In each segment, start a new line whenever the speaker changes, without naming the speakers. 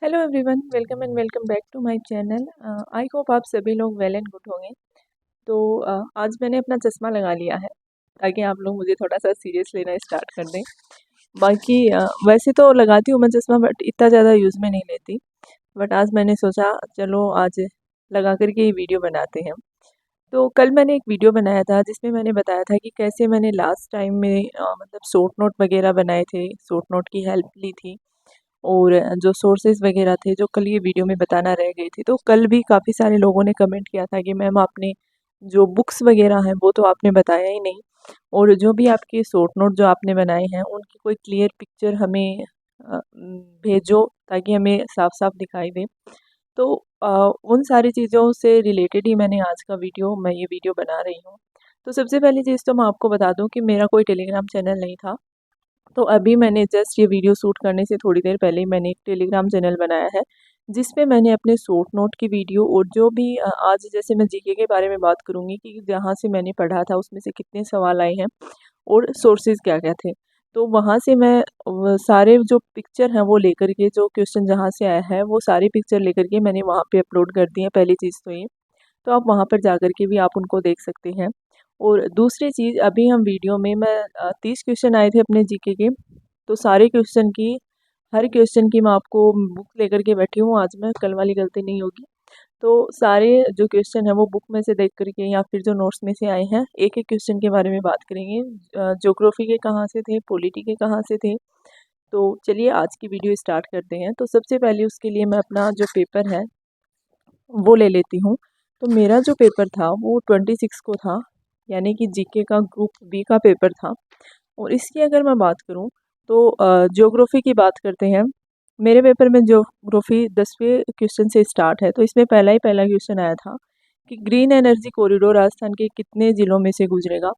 Hello everyone, welcome and welcome back to my channel. I hope आप सभी लोग well and good होंगे। तो आज मैंने अपना चश्मा लगा लिया है ताकि आप लोग मुझे थोड़ा सा सीरियस लेना स्टार्ट कर दें। बाकी वैसे तो लगाती हूँ मैं चश्मा, बट इतना ज़्यादा यूज़ में नहीं लेती। बट आज मैंने सोचा चलो आज लगा करके ये वीडियो बनाते हैं। तो कल मैंने एक वीडियो बनाया था जिसमें मैंने बताया था कि कैसे मैंने लास्ट टाइम में मतलब शॉर्ट नोट वगैरह बनाए थे, शॉर्ट नोट की हेल्प ली थी और जो सोर्सेज़ वगैरह थे जो कल ये वीडियो में बताना रह गई थी। तो कल भी काफ़ी सारे लोगों ने कमेंट किया था कि मैम आपने जो बुक्स वगैरह हैं वो तो आपने बताया ही नहीं, और जो भी आपके शॉर्ट नोट जो आपने बनाए हैं उनकी कोई क्लियर पिक्चर हमें भेजो ताकि हमें साफ साफ दिखाई दे। तो उन सारी चीज़ों से रिलेटेड ही मैंने आज का मैं ये वीडियो बना रही हूँ। तो सबसे पहली चीज़ तो मैं आपको बता दूँ कि मेरा कोई टेलीग्राम चैनल नहीं था। तो अभी मैंने जस्ट ये वीडियो शूट करने से थोड़ी देर पहले ही मैंने एक टेलीग्राम चैनल बनाया है जिस पे मैंने अपने शॉर्ट नोट की वीडियो और जो भी आज जैसे मैं जीके के बारे में बात करूँगी कि जहाँ से मैंने पढ़ा था उसमें से कितने सवाल आए हैं और सोर्सेज क्या क्या थे। तो वहाँ से मैं सारे जो पिक्चर हैं वो लेकर के, जो क्वेश्चन जहाँ से आया है वो सारी पिक्चर लेकर के मैंने वहाँ पे अपलोड कर दी है। पहली चीज़ तो ये, तो आप वहाँ पर जा कर के भी आप उनको देख सकते हैं। और दूसरी चीज़, अभी हम वीडियो में मैं 30 क्वेश्चन आए थे अपने जीके के, तो सारे क्वेश्चन की, हर क्वेश्चन की मैं आपको बुक लेकर के बैठी हूँ। आज मैं कल वाली गलती नहीं होगी। तो सारे जो क्वेश्चन है वो बुक में से देख करके या फिर जो नोट्स में से आए हैं, एक एक क्वेश्चन के बारे में बात करेंगे। ज्योग्राफी के कहाँ से थे, पॉलिटी के कहाँ से थे। तो चलिए आज की वीडियो स्टार्ट करते हैं। तो सबसे पहले उसके लिए मैं अपना जो पेपर है वो ले लेती हूँ। तो मेरा जो पेपर था वो 26 को था, यानी कि जीके का ग्रुप बी का पेपर था। और इसकी अगर मैं बात करूँ तो ज्योग्राफी की बात करते हैं। मेरे पेपर में ज्योग्राफी 10वें क्वेश्चन से स्टार्ट है। तो इसमें पहला क्वेश्चन आया था कि ग्रीन एनर्जी कॉरिडोर राजस्थान के कितने ज़िलों में से गुजरेगा।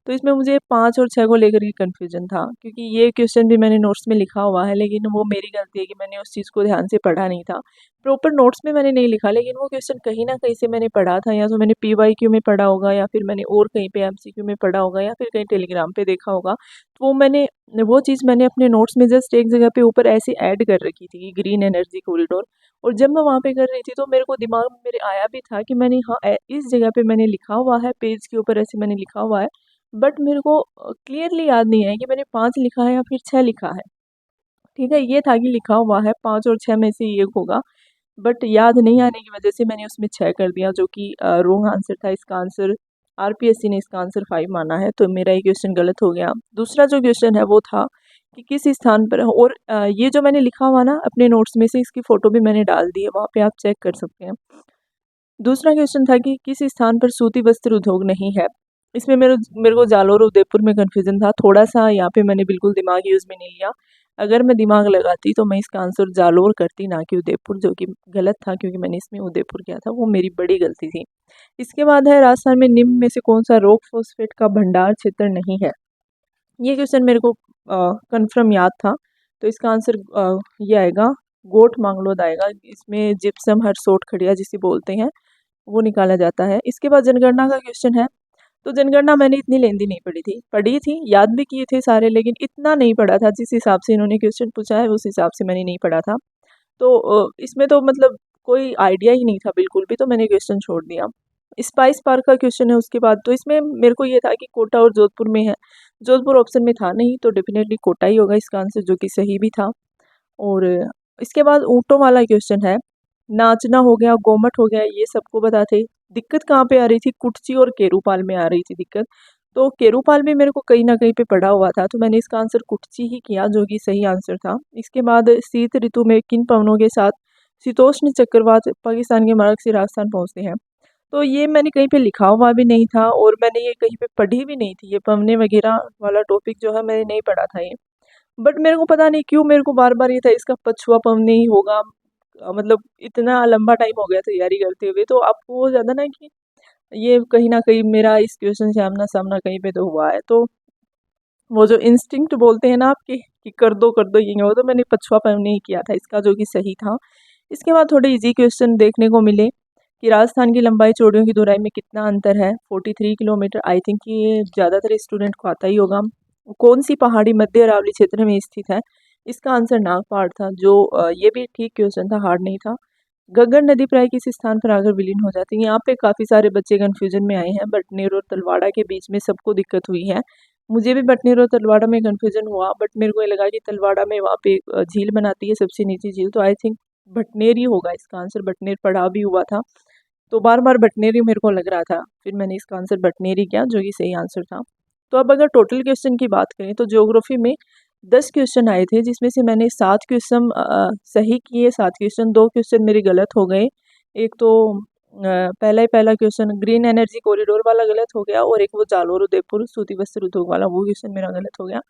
तो इसमें मुझे 5 और 6 को लेकर के कन्फ्यूजन था, क्योंकि ये क्वेश्चन भी मैंने नोट्स में लिखा हुआ है, लेकिन वो मेरी गलती है कि मैंने उस चीज़ को ध्यान से पढ़ा नहीं था। प्रॉपर नोट्स में मैंने नहीं लिखा, लेकिन वो क्वेश्चन कहीं ना कहीं से मैंने पढ़ा था, या तो मैंने पीवाईक्यू में पढ़ा होगा, या फिर मैंने और कहीं पे एमसीक्यू में पढ़ा होगा, या फिर कहीं टेलीग्राम पे देखा होगा। तो वो चीज़ मैंने अपने नोट्स में जस्ट एक जगह पे ऊपर ऐसे ऐड कर रखी थी कि ग्रीन एनर्जी कॉरिडोर। और जब मैं वहाँ पे कर रही थी तो मेरे को दिमाग में मेरे आया भी था कि मैंने, हाँ, इस जगह पे मैंने लिखा हुआ है, पेज के ऊपर ऐसे मैंने लिखा हुआ है। बट मेरे को क्लियरली याद नहीं है कि मैंने 5 लिखा है या फिर 6 लिखा है। ठीक है, ये था कि लिखा हुआ है 5 और 6 में से एक होगा। बट याद नहीं आने की वजह से मैंने उसमें 6 कर दिया, जो कि रॉन्ग आंसर था। इसका आंसर आरपीएससी ने इसका आंसर 5 माना है, तो मेरा ये क्वेश्चन गलत हो गया। दूसरा जो क्वेश्चन है वो था कि किस स्थान पर, और ये जो मैंने लिखा हुआ ना अपने नोट्स में से, इसकी फ़ोटो भी मैंने डाल दी है, वहाँ पे आप चेक कर सकते हैं। दूसरा क्वेश्चन था कि किस स्थान पर सूती वस्त्र उद्योग नहीं है। इसमें मेरे मेरे को जालोर और उदयपुर में कन्फ्यूजन था थोड़ा सा, यहाँ पे मैंने बिल्कुल दिमाग यूज़ में नहीं लिया। अगर मैं दिमाग लगाती तो मैं इसका आंसर जालोर करती, ना कि उदयपुर, जो कि गलत था क्योंकि मैंने इसमें उदयपुर किया था, वो मेरी बड़ी गलती थी। इसके बाद है राजस्थान में निम्न में से कौन सा रॉक फॉस्फेट का भंडार क्षेत्र नहीं है। ये क्वेश्चन मेरे को कंफर्म याद था, तो इसका आंसर ये आएगा, गोट मांगलोद आएगा। इसमें जिप्सम हरसोट खड़िया जिसे बोलते हैं वो निकाला जाता है। इसके बाद जनगणना का क्वेश्चन है। तो जनगणना मैंने इतनी लेंदी नहीं पढ़ी थी, याद भी किए थे सारे, लेकिन इतना नहीं पढ़ा था। जिस हिसाब से इन्होंने क्वेश्चन पूछा है उस हिसाब से मैंने नहीं पढ़ा था। तो इसमें तो मतलब कोई आइडिया ही नहीं था बिल्कुल भी, तो मैंने क्वेश्चन छोड़ दिया। स्पाइस पार्क का क्वेश्चन है उसके बाद। तो इसमें मेरे को ये था कि कोटा और जोधपुर में है। जोधपुर ऑप्शन में था नहीं, तो डेफिनेटली कोटा ही होगा इसका आंसर, जो कि सही भी था। और इसके बाद ऊँटों वाला क्वेश्चन है। नाचना हो गया, गोमट हो गया, ये सबको पता थे। दिक्कत कहाँ पे आ रही थी, कुर्ची और केरूपाल में आ रही थी दिक्कत। तो केरूपाल भी मेरे को कहीं ना कहीं पे पढ़ा हुआ था, तो मैंने इसका आंसर कुर्ची ही किया, जो कि सही आंसर था। इसके बाद शीत ऋतु में किन पवनों के साथ शीतोष्ण चक्रवात पाकिस्तान के मार्ग से राजस्थान पहुंचते हैं। तो ये मैंने कहीं पे लिखा हुआ भी नहीं था, और मैंने ये कहीं पे पढ़ी भी नहीं थी। ये पवने वगैरह वाला टॉपिक जो है मैंने नहीं पढ़ा था ये। बट मेरे को पता नहीं क्यों मेरे को बार बार ये था इसका पछुआ पवनी ही होगा। मतलब इतना लंबा टाइम हो गया तैयारी करते हुए, तो आपको हो जाता ना कि ये कहीं ना कहीं मेरा इस क्वेश्चन से आमना सामना कहीं पे तो हुआ है। तो वो जो इंस्टिंक्ट बोलते हैं ना आपके कि कर दो ये हो, तो मैंने पछुआ पवनी ही किया था इसका, जो कि सही था। इसके बाद थोड़े इजी क्वेश्चन देखने को मिले कि राजस्थान की लंबाई चौड़ियों की दोहराई में कितना अंतर है। 43 किलोमीटर। आई थिंक ये ज़्यादातर स्टूडेंट को आता ही होगा। कौन सी पहाड़ी मध्य अरावली क्षेत्र में स्थित है। इसका आंसर नागपाड़ था, जो ये भी ठीक क्वेश्चन था, हार्ड नहीं था। घग्गर नदी प्राय किस स्थान पर आकर विलीन हो जाती है? यहाँ पे काफ़ी सारे बच्चे कन्फ्यूजन में आए हैं। बटनेर और तलवाड़ा के बीच में सबको दिक्कत हुई है। मुझे भी बटनेर और तलवाड़ा में कन्फ्यूजन हुआ, बट मेरे को ये लगा कि तलवाड़ा में वहाँ पे झील बनाती है, सबसे नीचे झील, तो आई थिंक बटनेर ही होगा इसका आंसर। बटनेर पढ़ा भी हुआ था, तो बार बार बटनेर ही मेरे को लग रहा था, फिर मैंने इसका आंसर बटनेर ही किया, जो कि सही आंसर था। तो अब अगर टोटल क्वेश्चन की बात करें तो ज्योग्राफी में 10 क्वेश्चन आए थे, जिसमें से मैंने 7 क्वेश्चन सही किए, 7 क्वेश्चन, 2 क्वेश्चन मेरे गलत हो गए। एक तो पहला क्वेश्चन ग्रीन एनर्जी कॉरिडोर वाला गलत हो गया, और एक वो जालोर उदयपुर सूती वस्त्र उद्योग वाला, वो क्वेश्चन मेरा गलत हो गया।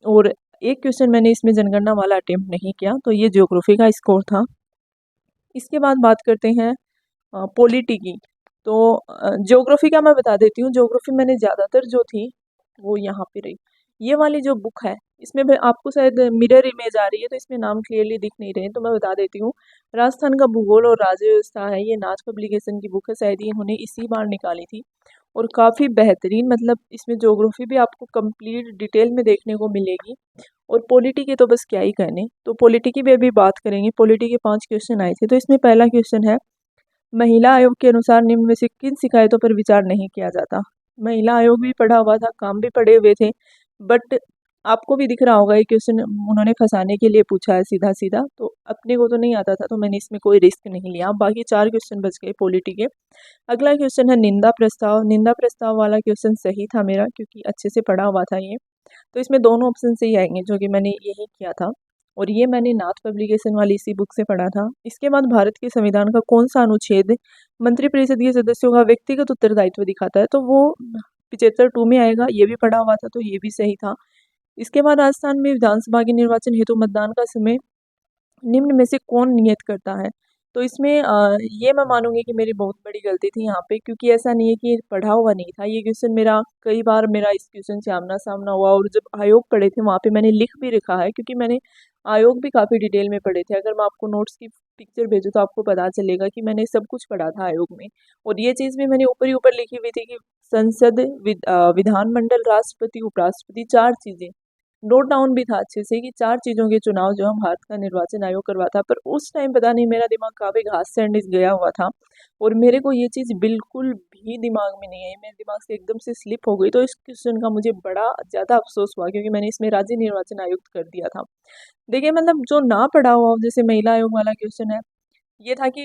और एक क्वेश्चन मैंने इसमें जनगणना वाला अटेम्प्ट नहीं किया, तो ये ज्योग्राफी का स्कोर था। इसके बाद बात करते हैं पॉलिटी की। तो ज्योग्राफी का मैं बता देती हूँ। ज्योग्राफी मैंने ज़्यादातर जो थी वो यहाँ पे रही। ये वाली जो बुक है, इसमें आपको शायद मिरर इमेज आ रही है, तो इसमें नाम क्लियरली दिख नहीं रहे हैं, तो मैं बता देती हूँ। राजस्थान का भूगोल और राज्य व्यवस्था है, ये नाच पब्लिकेशन की बुक है, शायद ये इन्होंने इसी बार निकाली थी, और काफ़ी बेहतरीन, मतलब इसमें ज्योग्राफी भी आपको कंप्लीट डिटेल में देखने को मिलेगी। और पॉलिटी के तो बस क्या ही कहने। तो पॉलिटी की भी अभी बात करेंगे। पॉलिटी के 5 क्वेश्चन आए थे, तो इसमें पहला क्वेश्चन है, महिला आयोग के अनुसार निम्न में से किन शिकायतों पर विचार नहीं किया जाता? महिला आयोग भी पढ़ा हुआ था, काम भी पढ़े हुए थे, बट आपको भी दिख रहा होगा ये क्वेश्चन उन्होंने फंसाने के लिए पूछा है सीधा सीधा, तो अपने को तो नहीं आता था, तो मैंने इसमें कोई रिस्क नहीं लिया। बाकी 4 क्वेश्चन बच गए पॉलिटी के। अगला क्वेश्चन है निंदा प्रस्ताव। निंदा प्रस्ताव वाला क्वेश्चन सही था मेरा, क्योंकि अच्छे से पढ़ा हुआ था ये, तो इसमें दोनों ऑप्शन सही आएंगे, जो कि मैंने यही किया था, और ये मैंने नाथ पब्लिकेशन वाली इसी बुक से पढ़ा था। इसके बाद भारत के संविधान का कौन सा अनुच्छेद मंत्रिपरिषद के सदस्यों का व्यक्तिगत उत्तरदायित्व दिखाता है? तो वो 75 में आएगा, ये भी पढ़ा हुआ था, तो ये भी सही था। इसके बाद राजस्थान में विधानसभा के निर्वाचन हेतु मतदान का समय निम्न में से कौन नियत करता है? तो इसमें ये मैं मानूंगी कि मेरी बहुत बड़ी गलती थी यहाँ पे, क्योंकि ऐसा नहीं है कि पढ़ा हुआ नहीं था ये क्वेश्चन। मेरा कई बार मेरा इस क्वेश्चन से आमना सामना हुआ, और जब आयोग पढ़े थे वहाँ पे मैंने लिख भी रखा है, क्योंकि मैंने आयोग भी काफ़ी डिटेल में पढ़े थे। अगर मैं आपको नोट्स की पिक्चर भेजूँ तो आपको पता चलेगा कि मैंने सब कुछ पढ़ा था आयोग में। और ये चीज़ भी मैंने ऊपर ही ऊपर लिखी हुई थी कि संसद, विधानमंडल, राष्ट्रपति, उपराष्ट्रपति, 4 चीज़ें नोट डाउन भी था अच्छे से, कि 4 चीज़ों के चुनाव जो हम भारत का निर्वाचन आयोग करवाता। पर उस टाइम पता नहीं मेरा दिमाग काफ़ी घास से अंडिस गया हुआ था, और मेरे को ये चीज़ बिल्कुल भी दिमाग में नहीं आई, मेरे दिमाग से एकदम से स्लिप हो गई। तो इस क्वेश्चन का मुझे बड़ा ज़्यादा अफसोस हुआ, क्योंकि मैंने इसमें राज्य निर्वाचन आयुक्त कर दिया था। देखिए, मतलब जो ना पढ़ा हुआ हो, जैसे महिला आयोग वाला क्वेश्चन है, ये था कि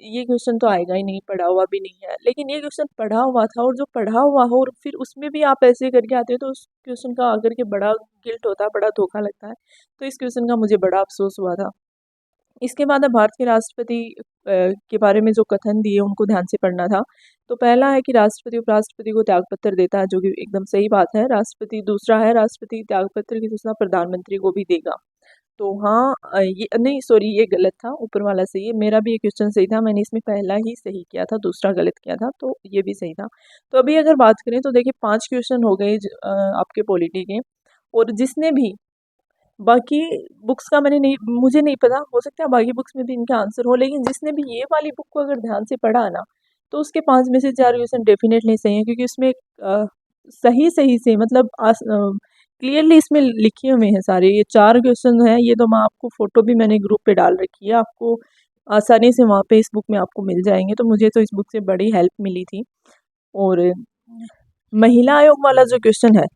ये क्वेश्चन तो आएगा ही नहीं, पढ़ा हुआ भी नहीं है। लेकिन ये क्वेश्चन पढ़ा हुआ था, और जो पढ़ा हुआ हो और फिर उसमें भी आप ऐसे करके आते हो, तो उस क्वेश्चन का आकर के बड़ा गिल्ट होता है, बड़ा धोखा लगता है। तो इस क्वेश्चन का मुझे बड़ा अफसोस हुआ था। इसके बाद अब भारत के राष्ट्रपति के बारे में जो कथन दिए उनको ध्यान से पढ़ना था। तो पहला है कि राष्ट्रपति उपराष्ट्रपति को त्यागपत्र देता है, जो कि एकदम सही बात है। राष्ट्रपति, दूसरा है राष्ट्रपति त्यागपत्र की सूचना प्रधानमंत्री को भी देगा। तो हाँ, ये नहीं, सॉरी, ये गलत था, ऊपर वाला सही है। मेरा भी ये क्वेश्चन सही था, मैंने इसमें पहला ही सही किया था, दूसरा गलत किया था, तो ये भी सही था। तो अभी अगर बात करें तो देखिए 5 क्वेश्चन हो गए आपके पॉलिटी के। और जिसने भी बाकी बुक्स का मैंने नहीं, मुझे नहीं पता, हो सकता है बाकी बुक्स में भी इनके आंसर हो, लेकिन जिसने भी ये वाली बुक को अगर ध्यान से पढ़ा ना, तो उसके 5 में से 4 क्वेश्चन डेफिनेटली सही है, क्योंकि उसमें सही सही से, मतलब क्लियरली इसमें लिखे हुए हैं सारे। ये 4 क्वेश्चन हैं, ये तो मैं आपको फोटो भी मैंने ग्रुप पे डाल रखी है, आपको आसानी से वहाँ पे इस बुक में आपको मिल जाएंगे। तो मुझे तो इस बुक से बड़ी हेल्प मिली थी। और महिला आयोग वाला जो क्वेश्चन है,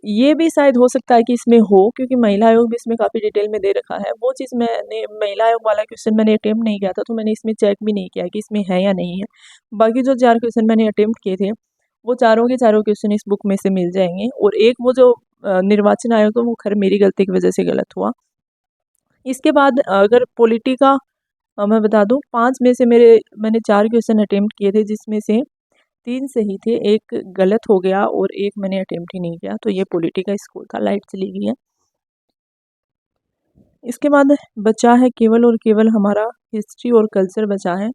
ये भी शायद हो सकता है कि इसमें हो, क्योंकि महिला आयोग भी इसमें काफ़ी डिटेल में दे रखा है। वो चीज़ मैंने, महिला आयोग वाला क्वेश्चन मैंने अटेम्प्ट नहीं किया था, तो मैंने इसमें चेक भी नहीं किया कि इसमें है या नहीं है। बाकी जो 4 क्वेश्चन मैंने अटेम्प्ट किए थे, वो चारों के चारों क्वेश्चन इस बुक में से मिल जाएंगे। और एक वो जो निर्वाचन आयोग, तो वो खैर मेरी गलती की वजह से गलत हुआ। इसके बाद अगर पॉलिटी का मैं बता दूं, 5 में से मैंने 4 क्वेश्चन अटेम्प्ट किए थे, जिसमें से 3 सही थे, एक गलत हो गया, और एक मैंने अटेम्प्ट ही नहीं किया। तो ये पॉलिटी का स्कोर था। लाइट चली गई है। इसके बाद बचा है केवल और केवल हमारा हिस्ट्री और कल्चर बचा है।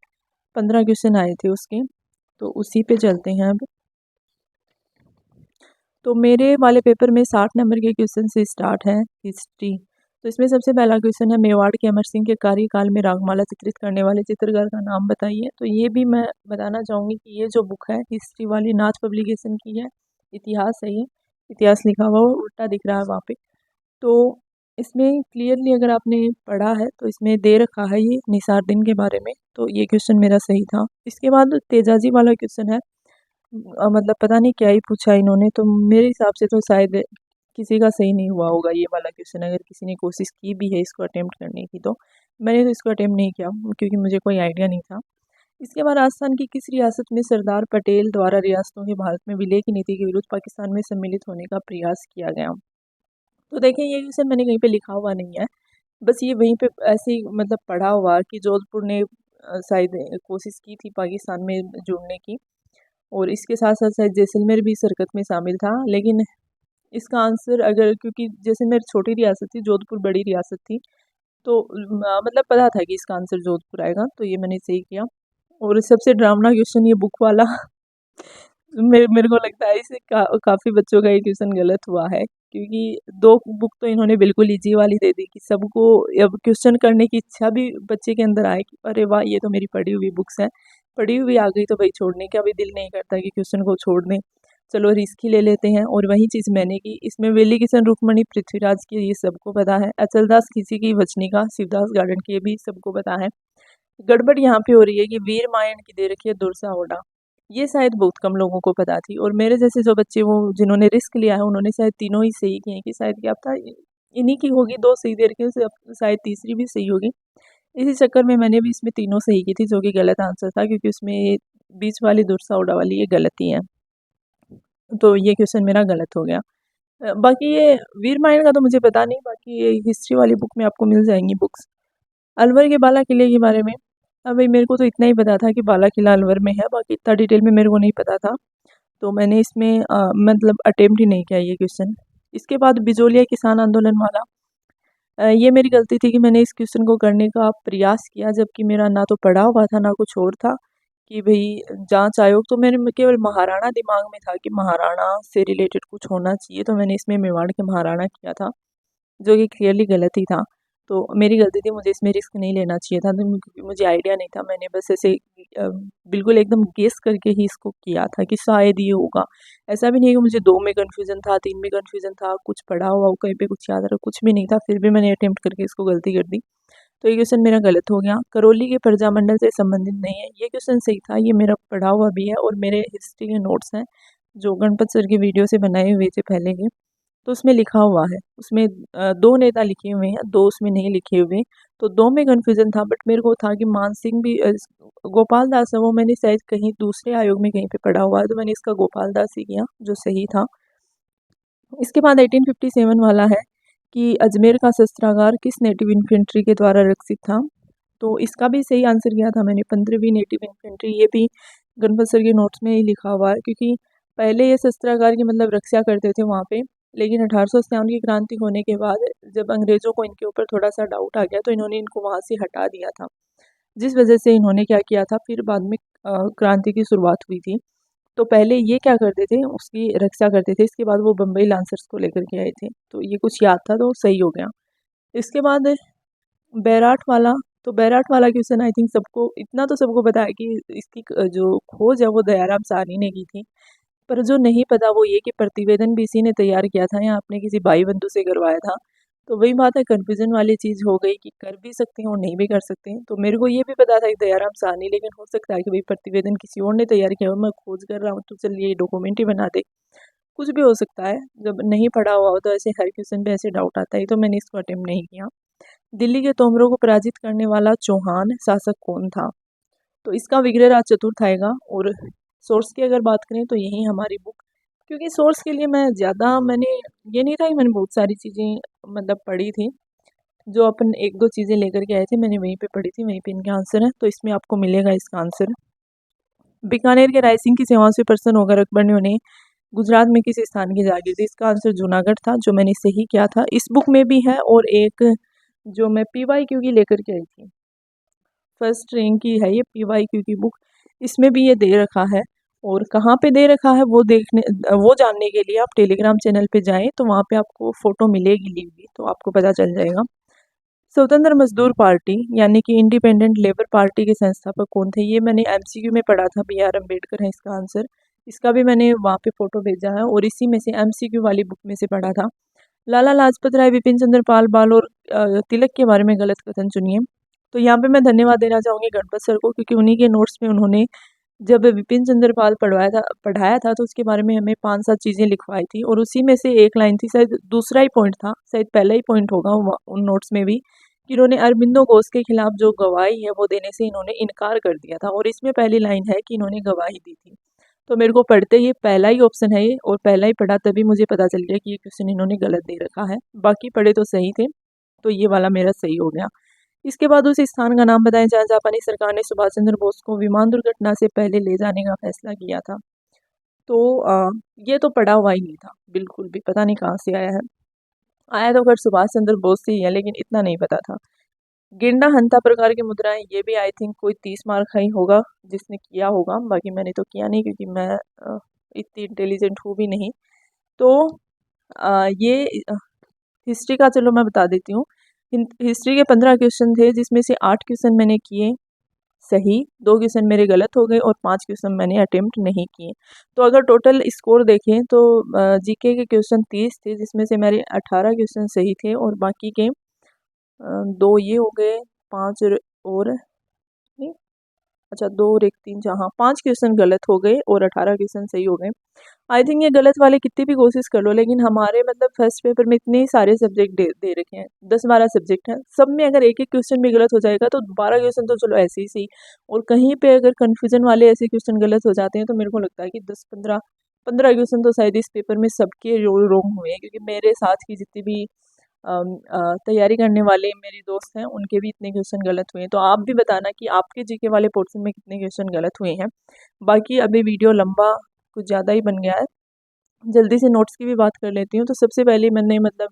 15 क्वेश्चन आए थे उसके, तो उसी पे चलते हैं अब। तो मेरे वाले पेपर में 60 नंबर के क्वेश्चन से स्टार्ट है हिस्ट्री। तो इसमें सबसे पहला क्वेश्चन है, मेवाड़ के अमर सिंह के कार्यकाल में रागमाला चित्रित करने वाले चित्रकार का नाम बताइए। तो ये भी मैं बताना चाहूँगी कि ये जो बुक है हिस्ट्री वाली, नाथ पब्लिकेशन की है। इतिहास है ये, इतिहास लिखा हुआ उल्टा दिख रहा है वहाँ पे। तो इसमें क्लियरली अगर आपने पढ़ा है तो इसमें दे रखा है ये निसारुद्दीन के बारे में, तो ये क्वेश्चन मेरा सही था। इसके बाद तेजाजी वाला क्वेश्चन है, मतलब पता नहीं क्या ही पूछा इन्होंने, तो मेरे हिसाब से तो शायद किसी का सही नहीं हुआ होगा ये वाला क्वेश्चन। अगर किसी ने कोशिश की भी है इसको अटेम्प्ट करने की, तो मैंने तो इसको अटेम्प्ट नहीं किया क्योंकि मुझे कोई आइडिया नहीं था। इसके बाद राजस्थान की किस रियासत में सरदार पटेल द्वारा रियासतों के भारत में विलय की नीति के विरुद्ध पाकिस्तान में सम्मिलित होने का प्रयास किया गया? तो देखिए ये क्वेश्चन मैंने कहीं पे लिखा हुआ नहीं है, बस ये वहीं पे ऐसे ही मतलब पढ़ा हुआ कि जोधपुर ने शायद कोशिश की थी पाकिस्तान में जुड़ने की, और इसके साथ साथ शायद जैसलमेर भी इस हरकत में शामिल था। लेकिन इसका आंसर अगर, क्योंकि जैसलमेर छोटी रियासत थी, जोधपुर बड़ी रियासत थी, तो मतलब पता था कि इसका आंसर जोधपुर आएगा, तो ये मैंने सही किया। और सबसे डरावना क्वेश्चन ये बुक वाला मेरे को लगता है इससे काफ़ी बच्चों का ये क्वेश्चन गलत हुआ है, क्योंकि दो बुक तो इन्होंने बिल्कुल इजी वाली दे दी कि सबको अब क्वेश्चन करने की इच्छा भी बच्चे के अंदर आए कि अरे वाह ये तो मेरी पढ़ी हुई बुक्स है, पढ़ी हुई आ गई तो भाई छोड़ने का भी दिल नहीं करता कि क्वेश्चन को छोड़ दें, चलो रिस्क ही ले लेते हैं। और वही चीज़ मैंने की, इसमें वेली किशन रुक्मणी पृथ्वीराज की ये सबको पता है, अचलदास खिसी की वचनिका शिवदास गार्डन की ये भी सबको पता है। गड़बड़ यहाँ पे हो रही है कि वीर मायन की दे रखी है दुरसा ओडा, ये शायद बहुत कम लोगों को पता थी, और मेरे जैसे जो बच्चे वो जिन्होंने रिस्क लिया है उन्होंने शायद तीनों ही सही किए हैं, कि शायद क्या पता इन्हीं की होगी, दो सही दे रखी है, शायद तीसरी भी सही होगी। इसी चक्कर में मैंने भी इसमें तीनों सही की थी, जो कि गलत आंसर था, क्योंकि उसमें ये बीच वाली दुरसा ओडा वाली ये गलती है, तो ये क्वेश्चन मेरा गलत हो गया। बाकी ये वीर मायन का तो मुझे पता नहीं, बाकी ये हिस्ट्री वाली बुक में आपको मिल जाएंगी बुक्स। अलवर के बाला किले के बारे में, अब भाई मेरे को तो इतना ही पता था कि बाला किला अलवर में है, बाकी इतना डिटेल में मेरे को नहीं पता था, तो मैंने इसमें मतलब अटेम्प्ट ही नहीं किया ये क्वेश्चन। इसके बाद बिजोलिया किसान आंदोलन वाला, ये मेरी गलती थी कि मैंने इस क्वेश्चन को करने का प्रयास किया, जबकि मेरा ना तो पढ़ा हुआ था ना कुछ और था कि भाई जांच आयोग, तो मेरे में केवल महाराणा दिमाग में था कि महाराणा से रिलेटेड कुछ होना चाहिए, तो मैंने इसमें मेवाड़ के महाराणा किया था, जो कि क्लियरली गलत ही था। तो मेरी गलती थी, मुझे इसमें रिस्क नहीं लेना चाहिए था, तो क्योंकि मुझे आइडिया नहीं था, मैंने बस ऐसे बिल्कुल एकदम गेस करके ही इसको किया था कि शायद ये होगा। ऐसा भी नहीं है कि मुझे 2 में कन्फ्यूज़न था, 3 में कन्फ्यूज़न था, कुछ पढ़ा हुआ हो कहीं पे कुछ याद रहा, कुछ भी नहीं था, फिर भी मैंने अटेम्प्ट करके इसको गलती कर दी। तो ये क्वेश्चन मेरा गलत हो गया। करौली के प्रजामंडल से संबंधित नहीं है, ये क्वेश्चन सही था, ये मेरा पढ़ा हुआ भी है और मेरे हिस्ट्री के नोट्स हैं, जो गणपत सर की वीडियो से बनाए हुए थे पहले के, तो उसमें लिखा हुआ है, उसमें 2 नेता लिखे हुए हैं, 2 उसमें नहीं लिखे हुए, तो 2 में कन्फ्यूज़न था, बट मेरे को था कि मान सिंह भी गोपाल दास है, वो मैंने शायद कहीं दूसरे आयोग में कहीं पे पढ़ा हुआ है, तो मैंने इसका गोपाल दास ही किया, जो सही था। इसके बाद 1857 वाला है कि अजमेर का शस्त्रागार किस नेटिव इन्फेंट्री के द्वारा रक्षित था, तो इसका भी सही आंसर किया था मैंने, 15वीं नेटिव इन्फेंट्री, ये भी गणपत सर के नोट्स में ही लिखा हुआ है, क्योंकि पहले ये शस्त्रागार की मतलब रक्षा करते थे वहाँ पे, लेकिन 1857 की क्रांति होने के बाद जब अंग्रेज़ों को इनके ऊपर थोड़ा सा डाउट आ गया, तो इन्होंने इनको वहाँ से हटा दिया था, जिस वजह से इन्होंने क्या किया था, फिर बाद में क्रांति की शुरुआत हुई थी। तो पहले ये क्या करते थे, उसकी रक्षा करते थे, इसके बाद वो बम्बई लांसर्स को लेकर के आए थे, तो ये कुछ याद था तो सही हो गया। इसके बाद बैराट वाला, तो बैराट वाला क्वेश्चन आई थिंक सबको, इतना तो सबको पता है कि इसकी जो खोज है वो दयाराम साहनी ने की थी, पर जो नहीं पता वो ये कि प्रतिवेदन भी इसी ने तैयार किया था या आपने किसी भाई बंधु से करवाया था। तो वही बात है, कन्फ्यूजन वाली चीज़ हो गई कि कर भी सकते हैं और नहीं भी कर सकते हैं। तो मेरे को ये भी पता था कि दयाराम साहनी, लेकिन हो सकता है कि भाई प्रतिवेदन किसी और ने तैयार किया हो, मैं खोज कर रहा हूँ तो चलिए ये डॉक्यूमेंट ही बना दे, कुछ भी हो सकता है। जब नहीं पढ़ा हुआ हो तो ऐसे हर क्वेश्चन पे ऐसे डाउट आता है, तो मैंने इसको अटेम्प्ट नहीं किया। दिल्ली के तोमरों को पराजित करने वाला चौहान शासक कौन था, तो इसका विग्रहराज चतुर्थ आएगा। और सोर्स की अगर बात करें तो यही हमारी बुक, क्योंकि सोर्स के लिए मैं ज़्यादा, मैंने ये नहीं था कि मैंने बहुत सारी चीज़ें मतलब पढ़ी थी, जो अपन एक दो चीज़ें लेकर के आए थे मैंने वहीं पे पढ़ी थी, वहीं पे इनके आंसर है, तो इसमें आपको मिलेगा इसका आंसर। बीकानेर के रायसिंह की सेवाओं से प्रसन्न होकर अकबर ने उन्हें गुजरात में किस स्थान की जागीर दी, इसका आंसर जूनागढ़ था, जो मैंने सही किया था। इस बुक में भी है, और एक जो मैं PYQ की लेकर के आई थी, फर्स्ट रैंक की है ये PYQ की बुक, इसमें भी ये दे रखा है। और कहाँ पे दे रखा है वो जानने के लिए आप टेलीग्राम चैनल पे जाएं, तो वहाँ पे आपको फ़ोटो मिलेगी ली हुई, तो आपको पता चल जाएगा। स्वतंत्र मजदूर पार्टी यानी कि इंडिपेंडेंट लेबर पार्टी के संस्थापक कौन थे, ये मैंने MCQ में पढ़ा था, BR अम्बेडकर है इसका आंसर। इसका भी मैंने वहाँ पे फ़ोटो भेजा है, और इसी में से MCQ वाली बुक में से पढ़ा था। लाला लाजपत राय, बिपिन चंद्र पाल बाल और तिलक के बारे में गलत कथन चुनिए। तो यहाँ पे मैं धन्यवाद देना चाहूँगी गणपत सर को, क्योंकि उन्हीं के नोट्स में उन्होंने जब विपिन चंद्र पाल पढ़ाया था तो उसके बारे में हमें 5-7 चीज़ें लिखवाई थी, और उसी में से एक लाइन थी, शायद दूसरा ही पॉइंट था, शायद पहला ही पॉइंट होगा उन नोट्स में भी, कि इन्होंने अरबिंदो घोष के खिलाफ जो गवाही है वो देने से इन्होंने इनकार कर दिया था, और इसमें पहली लाइन है कि इन्होंने गवाही दी थी। तो मेरे को पढ़ते ही पहला ही ऑप्शन है ये, और पहला ही पढ़ा तभी मुझे पता चल गया कि ये क्वेश्चन इन्होंने गलत दे रखा है। बाकी पढ़े तो सही थे, तो ये वाला मेरा सही हो गया। इसके बाद उस स्थान का नाम बताएं जहाँ जापानी सरकार ने सुभाष चंद्र बोस को विमान दुर्घटना से पहले ले जाने का फैसला किया था। तो ये तो पढ़ा हुआ ही नहीं था बिल्कुल भी, पता नहीं कहाँ से आया है। आया तो खैर सुभाष चंद्र बोस से ही है, लेकिन इतना नहीं पता था। गिरना हंता प्रकार की मुद्राएं, ये भी आई थिंक कोई 30 मार्क का ही होगा जिसने किया होगा, बाकी मैंने तो किया नहीं क्योंकि मैं इतनी इंटेलिजेंट हूँ भी नहीं। तो ये हिस्ट्री का चलो मैं बता देती हूँ। हिस्ट्री के 15 क्वेश्चन थे, जिसमें से 8 क्वेश्चन मैंने किए सही, 2 क्वेश्चन मेरे गलत हो गए और 5 क्वेश्चन मैंने अटेम्प्ट नहीं किए। तो अगर टोटल स्कोर देखें तो जीके के क्वेश्चन 30 थे, जिसमें से मेरे 18 क्वेश्चन सही थे और बाकी के 2 ये हो गए, 5 और नहीं, अच्छा 2 और 1 3 4, हाँ 5 क्वेश्चन गलत हो गए और 18 क्वेश्चन सही हो गए। आई थिंक ये गलत वाले कितनी भी कोशिश कर लो, लेकिन हमारे मतलब फर्स्ट पेपर में इतने सारे सब्जेक्ट दे रखे हैं, 10-12 सब्जेक्ट हैं, सब में अगर एक एक क्वेश्चन भी गलत हो जाएगा तो 12 क्वेश्चन तो चलो ऐसे ही सही, और कहीं पे अगर कन्फ्यूजन वाले ऐसे क्वेश्चन गलत हो जाते हैं तो मेरे को लगता है कि 10-15 क्वेश्चन तो शायद इस पेपर में सबके रॉन्ग हुए हैं, क्योंकि मेरे साथ की जितनी भी तैयारी करने वाले मेरे दोस्त हैं उनके भी इतने क्वेश्चन गलत हुए हैं। तो आप भी बताना कि आपके जीके वाले पोर्शन में कितने क्वेश्चन गलत हुए हैं। बाकी अभी वीडियो लंबा कुछ ज़्यादा ही बन गया है, जल्दी से नोट्स की भी बात कर लेती हूँ। तो सबसे पहले मैंने मतलब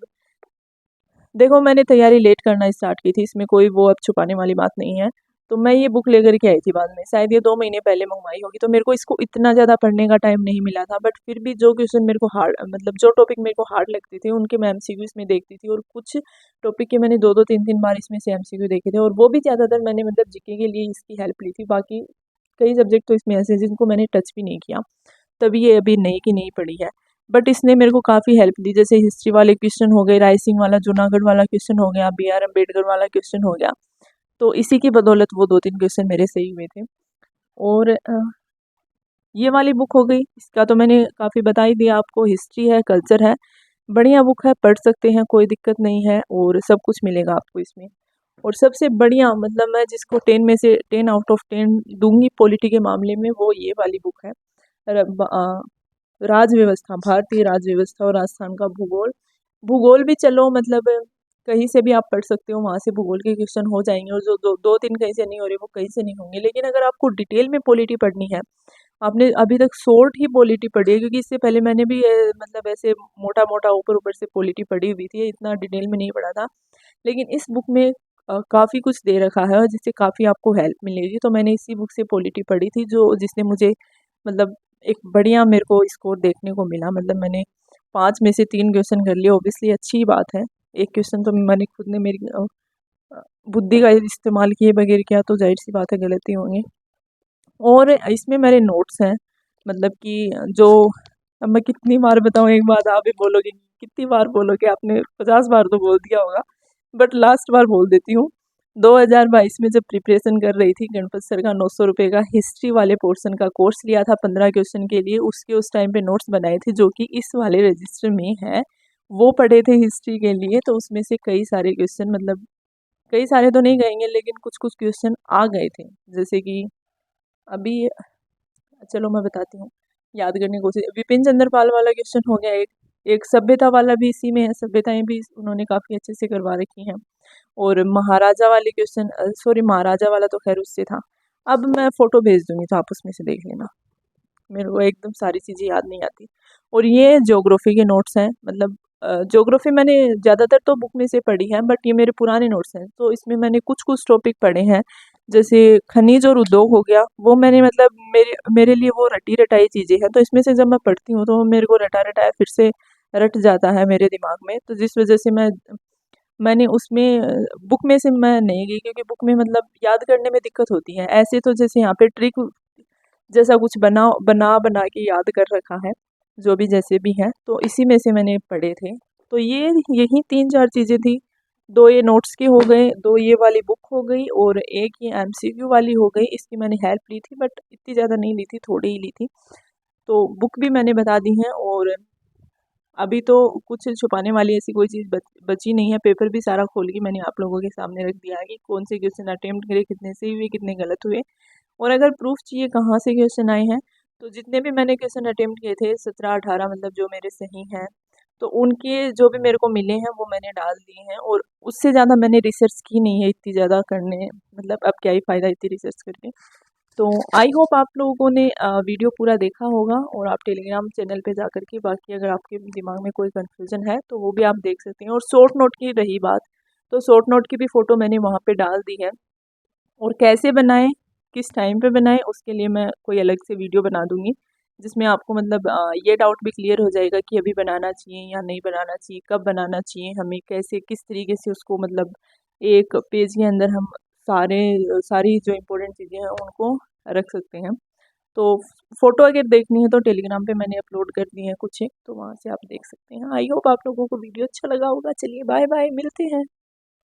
देखो, मैंने तैयारी लेट करना स्टार्ट की थी, इसमें कोई वो अब छुपाने वाली बात नहीं है। तो मैं ये बुक लेकर के आई थी बाद में, शायद ये 2 महीने पहले मंगवाई होगी, तो मेरे को इसको इतना ज़्यादा पढ़ने का टाइम नहीं मिला था। बट फिर भी जो क्वेश्चन मेरे को हार्ड, मतलब जो टॉपिक मेरे को हार्ड लगते थे उनके मैं एमसीक्यू इसमें देखती थी, और कुछ टॉपिक के मैंने 2-2 3-3 बार इसमें से एमसीक्यू देखे थे, और वो भी ज़्यादातर मैंने मतलब जीके के लिए इसकी हेल्प ली थी। बाकी कई सब्जेक्ट तो इसमें ऐसे हैं जिनको मैंने टच भी नहीं किया, तभी ये अभी नई की नई पड़ी है। बट इसने मेरे को काफ़ी हेल्प दी, जैसे हिस्ट्री वाले क्वेश्चन हो गए, राइसिंग वाला जूनागढ़ वाला क्वेश्चन हो गया, BR अम्बेडकर वाला क्वेश्चन हो गया। तो इसी की बदौलत वो 2-3 क्वेश्चन मेरे सही हुए थे। और ये वाली बुक हो गई, इसका तो मैंने काफ़ी बता ही दिया आपको। हिस्ट्री है, कल्चर है, बढ़िया बुक है, पढ़ सकते हैं, कोई दिक्कत नहीं है, और सब कुछ मिलेगा आपको इसमें। और सबसे बढ़िया मतलब मैं जिसको 10 में से 10 आउट ऑफ 10 दूंगी पॉलिटी के मामले में, वो ये वाली बुक है। राज व्यवस्था, भारतीय राज व्यवस्था और राजस्थान का भूगोल। भूगोल भी चलो मतलब कहीं से भी आप पढ़ सकते हो, वहाँ से भूगोल के क्वेश्चन हो जाएंगे, और जो 2-3 कहीं से नहीं हो रहे वो कहीं से नहीं होंगे। लेकिन अगर आपको डिटेल में पॉलिटी पढ़नी है, आपने अभी तक शॉर्ट ही पॉलिटी पढ़ी है, क्योंकि इससे पहले मैंने भी मतलब ऐसे मोटा मोटा ऊपर ऊपर से पॉलिटी पढ़ी हुई थी, इतना डिटेल में नहीं पढ़ा था। लेकिन इस बुक में काफ़ी कुछ दे रखा है, और जिससे काफ़ी आपको हेल्प मिलेगी। तो मैंने इसी बुक से पॉलिटी पढ़ी थी, जो जिसने मुझे मतलब एक बढ़िया मेरे को स्कोर देखने को मिला। मतलब मैंने 5 में से 3 क्वेश्चन कर लिए, ऑब्वियसली अच्छी बात है। एक क्वेश्चन तो मैंने खुद ने मेरी बुद्धि का इस्तेमाल किए बगैर किया, तो जाहिर सी बात है गलती होंगी। और इसमें मेरे नोट्स हैं, मतलब कि जो, अब मैं कितनी बार बताऊँ, एक बात आप भी बोलोगे कितनी बार बोलोगे, आपने 50 बार तो बोल दिया होगा, बट लास्ट बार बोल देती हूँ। 2022 में जब प्रिपरेशन कर रही थी, गणपत सर का 900 रुपये का हिस्ट्री वाले पोर्शन का कोर्स लिया था 15 क्वेश्चन के लिए, उसके उस टाइम पे नोट्स बनाए थे जो कि इस वाले रजिस्टर में है, वो पढ़े थे हिस्ट्री के लिए। तो उसमें से कई सारे क्वेश्चन, मतलब कई सारे तो नहीं कहेंगे, लेकिन कुछ कुछ क्वेश्चन आ गए थे। जैसे कि अभी चलो मैं बताती हूँ, याद करने की कोशिश। विपिन चंद्र पाल वाला क्वेश्चन हो गया, एक एक सभ्यता वाला भी इसी में है, सभ्यताएं भी उन्होंने काफ़ी अच्छे से करवा रखी हैं। और महाराजा वाले क्वेश्चन, सॉरी महाराजा वाला तो खैर उससे था। अब मैं फ़ोटो भेज दूंगी तो आप उसमें से देख लेना, मेरे को एकदम सारी चीज़ें याद नहीं आती। और ये ज्योग्राफी के नोट्स हैं, मतलब ज्योग्राफी मैंने ज़्यादातर तो बुक में से पढ़ी है, बट ये मेरे पुराने नोट्स हैं, तो इसमें मैंने कुछ कुछ टॉपिक पढ़े हैं। जैसे खनिज और उद्योग हो गया, वो मैंने मतलब मेरे मेरे लिए वो रटी रटाई चीज़ें हैं, तो इसमें से जब मैं पढ़ती हूँ तो मेरे को रटा रटाया फिर से रट जाता है मेरे दिमाग में। तो जिस वजह से मैंने उसमें बुक में से मैं नहीं गई, क्योंकि बुक में मतलब याद करने में दिक्कत होती है। ऐसे तो जैसे यहाँ पे ट्रिक जैसा कुछ बना बना बना के याद कर रखा है, जो भी जैसे भी है, तो इसी में से मैंने पढ़े थे। तो यही 3-4 चीज़ें थी। 2 ये नोट्स के हो गए, 2 ये वाली बुक हो गई और एक ये एमसीक्यू वाली हो गई। इसकी मैंने हेल्प ली थी बट इतनी ज़्यादा नहीं ली थी, थोड़ी ही ली थी। तो बुक भी मैंने बता दी है और अभी तो कुछ छुपाने वाली ऐसी कोई चीज़ बची नहीं है। पेपर भी सारा खोल के मैंने आप लोगों के सामने रख दिया है कि कौन से क्वेश्चन अटेम्प्ट करे, कितने सही हुए, कितने गलत हुए। और अगर प्रूफ चाहिए कहाँ से क्वेश्चन आए हैं, तो जितने भी मैंने क्वेश्चन अटेम्प्ट किए थे 17-18 मतलब जो मेरे सही हैं, तो उनके जो भी मेरे को मिले हैं वो मैंने डाल दिए हैं। और उससे ज़्यादा मैंने रिसर्च की नहीं है इतनी ज़्यादा करने, मतलब अब क्या ही फ़ायदा इतनी रिसर्च करके। तो आई होप आप लोगों ने वीडियो पूरा देखा होगा और आप टेलीग्राम चैनल पे जा कर के बाकी अगर आपके दिमाग में कोई कन्फ्यूज़न है तो वो भी आप देख सकते हैं। और शॉर्ट नोट की रही बात, तो शॉर्ट नोट की भी फ़ोटो मैंने वहाँ पे डाल दी है। और कैसे बनाएं, किस टाइम पे बनाएं, उसके लिए मैं कोई अलग से वीडियो बना दूंगी जिसमें आपको मतलब ये डाउट भी क्लियर हो जाएगा कि अभी बनाना चाहिए या नहीं बनाना चाहिए, कब बनाना चाहिए, हमें कैसे किस तरीके से उसको मतलब एक पेज के अंदर हम सारी जो इम्पोर्टेंट चीज़ें हैं उनको रख सकते हैं। तो फ़ोटो अगर देखनी है तो टेलीग्राम पे मैंने अपलोड कर दी है कुछ एक, तो वहाँ से आप देख सकते हैं। आई होप आप लोगों को वीडियो अच्छा लगा होगा। चलिए बाय बाय, मिलते हैं।